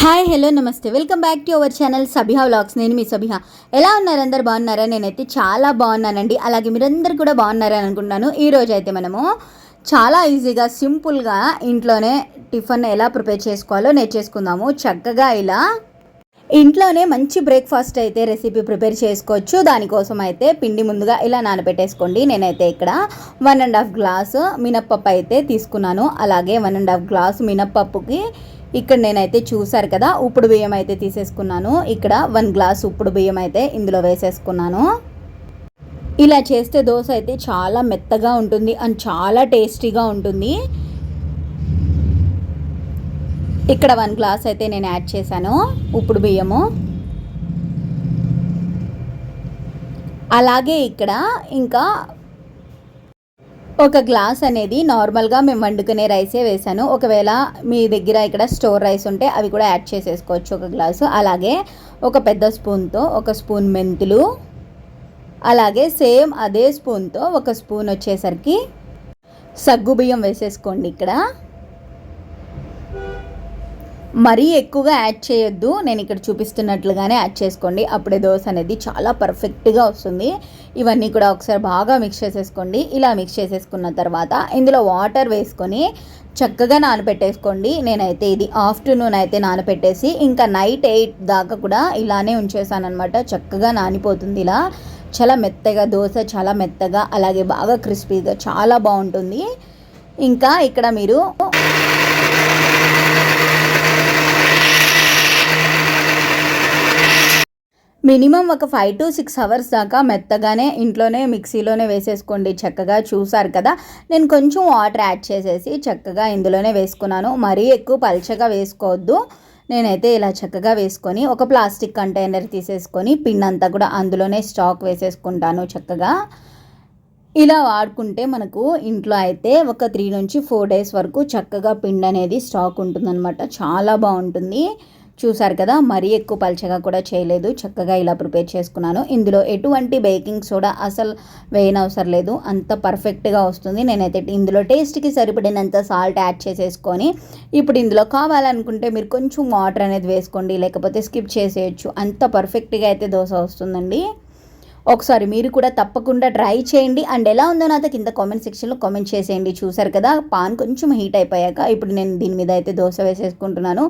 Hi hello నమస్తే welcome back to our channel Sabiha vlogs. నేను మీ సబిహా. ఎలా ఉన్నారు? అందరు బాగున్నారా? నేనైతే చాలా బాగున్నానండి. అలాగే మీరందరూ కూడా బాగున్నారని అనుకుంటున్నాను. ఈరోజు అయితే మనము చాలా ఈజీగా సింపుల్గా ఇంట్లోనే టిఫిన్ ఎలా ప్రిపేర్ చేసుకోవాలో నేర్చేసుకుందాము. చక్కగా ఇలా ఇంట్లోనే మంచి బ్రేక్ఫాస్ట్ అయితే రెసిపీ ప్రిపేర్ చేసుకోవచ్చు. దానికోసం అయితే పిండి ముందుగా ఇలా నానబెట్టేసుకోండి. నేనైతే ఇక్కడ 1.5 గ్లాసు మినప్పప్పు అయితే తీసుకున్నాను. అలాగే 1.5 గ్లాసు మినప్పప్పుకి ఇక్కడ నేనైతే చూసారు కదా ఉప్పుడు బియ్యం అయితే తీసేసుకున్నాను. ఇక్కడ 1 గ్లాస్ ఉప్పుడు బియ్యం అయితే ఇందులో వేసేసుకున్నాను. ఇలా చేస్తే దోశ అయితే చాలా మెత్తగా ఉంటుంది అండ్ చాలా టేస్టీగా ఉంటుంది. ఇక్కడ 1 గ్లాస్ అయితే నేను యాడ్ చేశాను ఉప్పుడు బియ్యము. అలాగే ఇక్కడ ఇంకా ఒక గ్లాస్ అనేది నార్మల్గా మేము వండుకునే రైసే వేసాను. ఒకవేళ మీ దగ్గర ఇక్కడ స్టోర్ రైస్ ఉంటే అవి కూడా యాడ్ చేసేసుకోవచ్చు ఒక గ్లాసు. అలాగే ఒక పెద్ద స్పూన్తో ఒక స్పూన్ మెంతులు, అలాగే సేమ్ అదే స్పూన్తో ఒక స్పూన్ వచ్చేసరికి సగ్గుబియ్యం వేసేసుకోండి. ఇక్కడ మరీ ఎక్కువగా యాడ్ చేయొద్దు, నేను ఇక్కడ చూపిస్తున్నట్లుగానే యాడ్ చేసుకోండి. అప్పుడే దోశ అనేది చాలా పర్ఫెక్ట్గా వస్తుంది. ఇవన్నీ కూడా ఒకసారి బాగా మిక్స్ చేసేసుకోండి. ఇలా మిక్స్ చేసేసుకున్న తర్వాత ఇందులో వాటర్ వేసుకొని చక్కగా నానబెట్టేసుకోండి. నేనైతే ఇది ఆఫ్టర్నూన్ అయితే నానబెట్టేసి ఇంకా నైట్ 8 దాకా కూడా ఇలానే ఉంచేసాను అనమాట. చక్కగా నానిపోతుంది. ఇలా చాలా మెత్తగా దోశ, చాలా మెత్తగా అలాగే బాగా క్రిస్పీగా చాలా బాగుంటుంది. ఇంకా ఇక్కడ మీరు మినిమం ఒక 5 to 6 అవర్స్ దాకా మెత్తగానే ఇంట్లోనే మిక్సీలోనే వేసేసుకోండి. చక్కగా చూసారు కదా, నేను కొంచెం వాటర్ యాడ్ చేసేసి చక్కగా ఇందులోనే వేసుకున్నాను. మరీ ఎక్కువ పల్చగా వేసుకోవద్దు. నేనైతే ఇలా చక్కగా వేసుకొని ఒక ప్లాస్టిక్ కంటైనర్ తీసేసుకొని పిండి అంతా కూడా అందులోనే స్టాక్ వేసేసుకుంటాను. చక్కగా ఇలా వాడుకుంటే మనకు ఇంట్లో అయితే ఒక 3 నుంచి 4 డేస్ వరకు చక్కగా పిండి అనేది స్టాక్ ఉంటుందన్నమాట. చాలా బాగుంటుంది. చూసారు కదా, మరీ ఎక్కువ పల్చగా కూడా చేయలేదు. చక్కగా ఇలా ప్రిపేర్ చేసుకున్నాను. ఇందులో ఎటువంటి బేకింగ్ సోడా అసలు వేయనవసరం లేదు, అంత పర్ఫెక్ట్గా వస్తుంది. నేనైతే ఇందులో టేస్ట్కి సరిపడినంత సాల్ట్ యాడ్ చేసేసుకొని ఇప్పుడు ఇందులో కావాలనుకుంటే మీరు కొంచెం వాటర్ అనేది వేసుకోండి, లేకపోతే స్కిప్ చేసేయచ్చు. అంత పర్ఫెక్ట్గా అయితే దోశ వస్తుందండి. ఒకసారి మీరు కూడా తప్పకుండా ట్రై చేయండి. అండ్ ఎలా ఉందో నాతో కింద కామెంట్ సెక్షన్లో కామెంట్ చేసేయండి. చూసారు కదా, పాన్ కొంచెం హీట్ అయిపోయాక ఇప్పుడు నేను దీని మీద అయితే దోశ వేసేసుకుంటున్నాను.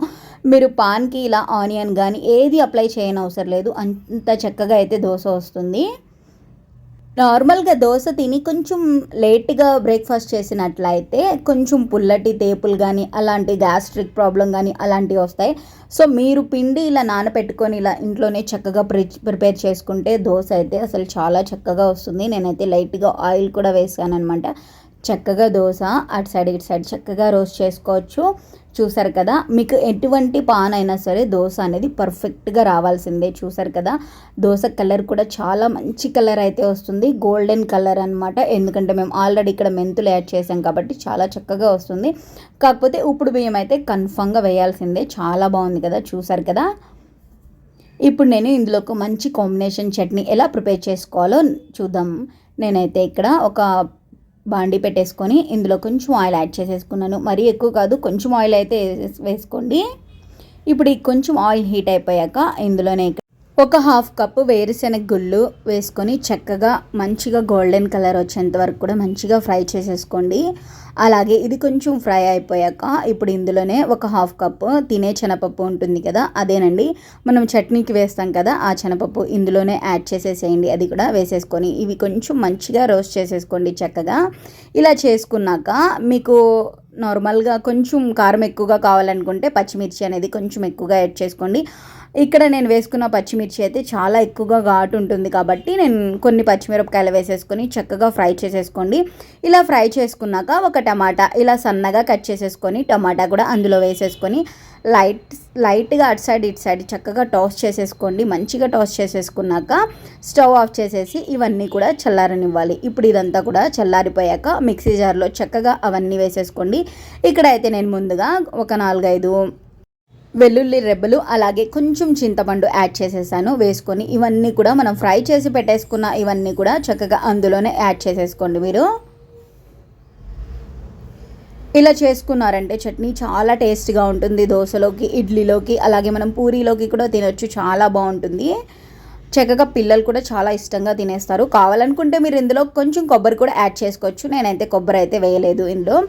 మీరు పాన్కి ఇలా ఆనియన్ కానీ ఏది అప్లై చేయనవసరం లేదు, అంత చక్కగా అయితే దోశ వస్తుంది. నార్మల్గా దోశ తిని కొంచెం లేట్గా బ్రేక్ఫాస్ట్ చేసినట్లయితే కొంచెం పుల్లటి తేపులు కానీ అలాంటి గ్యాస్ట్రిక్ ప్రాబ్లం కానీ అలాంటివి వస్తాయి. సో మీరు పిండి ఇలా నానబెట్టుకొని ఇలా ఇంట్లోనే చక్కగా ప్రిపేర్ చేసుకుంటే దోశ అయితే అసలు చాలా చక్కగా వస్తుంది. నేనైతే లైట్గా ఆయిల్ కూడా వేసాను అనమాట. చక్కగా దోశ అటు సైడ్ ఇటు సైడ్ చక్కగా రోస్ట్ చేసుకోవచ్చు. చూసారు కదా, మీకు ఎటువంటి పాన్ అయినా సరే దోశ అనేది పర్ఫెక్ట్గా రావాల్సిందే. చూసారు కదా, దోశ కలర్ కూడా చాలా మంచి కలర్ అయితే వస్తుంది, గోల్డెన్ కలర్ అనమాట. ఎందుకంటే మేము ఆల్రెడీ ఇక్కడ మెంతులు యాడ్ చేసాం కాబట్టి చాలా చక్కగా వస్తుంది. కాకపోతే ఉప్పుడు బియ్యం అయితే కన్ఫామ్గా వేయాల్సిందే. చాలా బాగుంది కదా, చూసారు కదా. ఇప్పుడు నేను ఇందులో ఒక మంచి కాంబినేషన్ చట్నీ ఎలా ప్రిపేర్ చేసుకోవాలో చూద్దాం. నేనైతే ఇక్కడ ఒక బాండి పెట్టేసుకొని ఇందులో కొంచెం ఆయిల్ యాడ్ చేసేసుకున్నాను. మరీ ఎక్కువ కాదు, కొంచెం ఆయిల్ అయితే వేసుకోండి. ఇప్పుడు ఈ కొంచెం ఆయిల్ హీట్ అయిపోయాక ఇందులోనే ఒక 1/2 కప్పు వేరుశెనగ గుళ్ళు వేసుకొని చక్కగా మంచిగా గోల్డెన్ కలర్ వచ్చేంత వరకు కూడా మంచిగా ఫ్రై చేసేసుకోండి. అలాగే ఇది కొంచెం ఫ్రై అయిపోయాక ఇప్పుడు ఇందులోనే ఒక 1/2 కప్పు తినే శనగపప్పు ఉంటుంది కదా, అదేనండి మనం చట్నీకి వేస్తాం కదా, ఆ శనగపప్పు ఇందులోనే యాడ్ చేసేసేయండి. అది కూడా వేసేసుకొని ఇవి కొంచెం మంచిగా రోస్ట్ చేసేసుకోండి. చక్కగా ఇలా చేసుకున్నాక మీకు నార్మల్గా కొంచెం కారం ఎక్కువగా కావాలనుకుంటే పచ్చిమిర్చి అనేది కొంచెం ఎక్కువగా యాడ్ చేసుకోండి. ఇక్కడ నేను వేసుకున్న పచ్చిమిర్చి అయితే చాలా ఎక్కువగా ఘాటు ఉంటుంది కాబట్టి నేను కొన్ని పచ్చిమిరపకాయలు వేసేసుకొని చక్కగా ఫ్రై చేసేసుకోండి. ఇలా ఫ్రై చేసుకున్నాక ఒక టమాటా ఇలా సన్నగా కట్ చేసేసుకొని టమాటా కూడా అందులో వేసేసుకొని లైట్గా అటు సైడ్ ఇటు సైడ్ చక్కగా టాస్ చేసేసుకోండి. మంచిగా టాస్ చేసేసుకున్నాక స్టవ్ ఆఫ్ చేసేసి ఇవన్నీ కూడా చల్లారనివ్వాలి. ఇప్పుడు ఇదంతా కూడా చల్లారిపోయాక మిక్సీ జార్లో చక్కగా అవన్నీ వేసేసుకోండి. ఇక్కడైతే నేను ముందుగా ఒక 4-5 వెల్లుల్లి రెబ్బలు అలాగే కొంచెం చింతపండు యాడ్ చేసేసాను. వేసుకొని ఇవన్నీ కూడా మనం ఫ్రై చేసి పెట్టేసుకున్న ఇవన్నీ కూడా చక్కగా అందులోనే యాడ్ చేసేసుకోండి. మీరు ఇలా చేసుకున్నారంటే చట్నీ చాలా టేస్ట్గా ఉంటుంది. దోశలోకి, ఇడ్లీలోకి, అలాగే మనం పూరీలోకి కూడా తినొచ్చు. చాలా బాగుంటుంది. చక్కగా పిల్లలు కూడా చాలా ఇష్టంగా తినేస్తారు. కావాలనుకుంటే మీరు ఇందులో కొంచెం కొబ్బరి కూడా యాడ్ చేసుకోవచ్చు. నేనైతే కొబ్బరి అయితే వేయలేదు ఇందులో.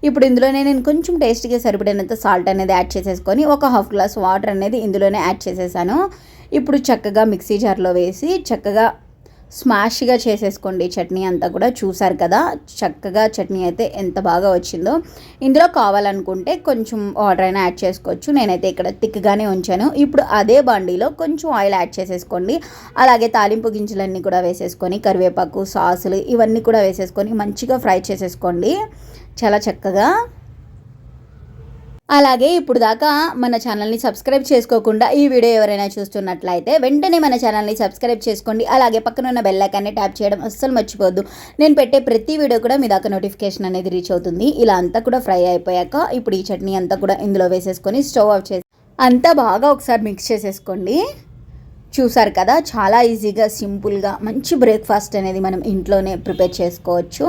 ఇప్పుడు ఇందులోనే నేను కొంచెం టేస్ట్గా సరిపడినంత సాల్ట్ అనేది యాడ్ చేసేసుకొని ఒక హాఫ్ గ్లాస్ వాటర్ అనేది ఇందులోనే యాడ్ చేసేసాను. ఇప్పుడు చక్కగా మిక్సీ జార్లో వేసి చక్కగా స్మాష్గా చేసేసుకోండి చట్నీ అంతా కూడా. చూసారు కదా చక్కగా చట్నీ అయితే ఎంత బాగా వచ్చిందో. ఇందులో కావాలనుకుంటే కొంచెం వాటర్ అయినా యాడ్ చేసుకోవచ్చు. నేనైతే ఇక్కడ థిక్గానే ఉంచాను. ఇప్పుడు అదే బండిలో కొంచెం ఆయిల్ యాడ్ చేసేసుకోండి. అలాగే తాలింపు గింజలన్నీ కూడా వేసేసుకొని కరివేపాకు, సాసులు ఇవన్నీ కూడా వేసేసుకొని మంచిగా ఫ్రై చేసేసుకోండి చాలా చక్కగా. అలాగే ఇప్పుడు దాకా మన ఛానల్ని సబ్స్క్రైబ్ చేసుకోకుండా ఈ వీడియో ఎవరైనా చూస్తున్నట్లయితే వెంటనే మన ఛానల్ని సబ్స్క్రైబ్ చేసుకోండి. అలాగే పక్కన ఉన్న బెల్ ఐకాన్ని ట్యాప్ చేయడం అస్సలు మర్చిపోవద్దు. నేను పెట్టే ప్రతి వీడియో కూడా మీ దాకా నోటిఫికేషన్ అనేది రీచ్ అవుతుంది. ఇలా అంతా కూడా ఫ్రై అయిపోయాక ఇప్పుడు ఈ చట్నీ అంతా కూడా ఇందులో వేసేసుకొని స్టవ్ ఆఫ్ చేసి అంతా బాగా ఒకసారి మిక్స్ చేసేసుకోండి. చూసారు కదా చాలా ఈజీగా, సింపుల్గా మంచి బ్రేక్ఫాస్ట్ అనేది మనం ఇంట్లోనే ప్రిపేర్ చేసుకోవచ్చు.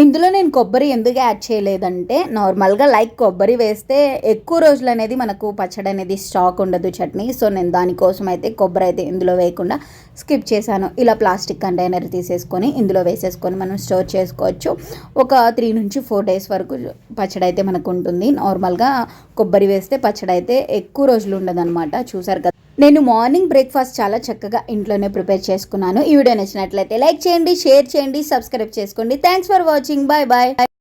ఇందులో నేను కొబ్బరి ఎందుకు యాడ్ చేయలేదంటే నార్మల్గా కొబ్బరి వేస్తే ఎక్కువ రోజులు అనేది మనకు పచ్చడి అనేది స్టాక్ ఉండదు చట్నీ. సో నేను దానికోసం అయితే కొబ్బరి అయితే ఇందులో వేయకుండా స్కిప్ చేశాను. ఇలా ప్లాస్టిక్ కంటైనర్ తీసేసుకొని ఇందులో వేసేసుకొని మనం స్టోర్ చేసుకోవచ్చు. ఒక 3 నుంచి 4 డేస్ వరకు పచ్చడి అయితే మనకు ఉంటుంది. నార్మల్గా కొబ్బరి వేస్తే పచ్చడి అయితే ఎక్కువ రోజులు ఉండదన్నమాట. చూసారు కదా నేను మార్నింగ్ బ్రేక్ఫాస్ట్ చాలా చక్కగా ఇంట్లోనే ప్రిపేర్ చేసుకున్నాను. ఈ వీడియో నచ్చినట్లయితే లైక్ చేయండి, షేర్ చేయండి, సబ్స్క్రైబ్ చేసుకోండి. Thanks for watching. Bye bye.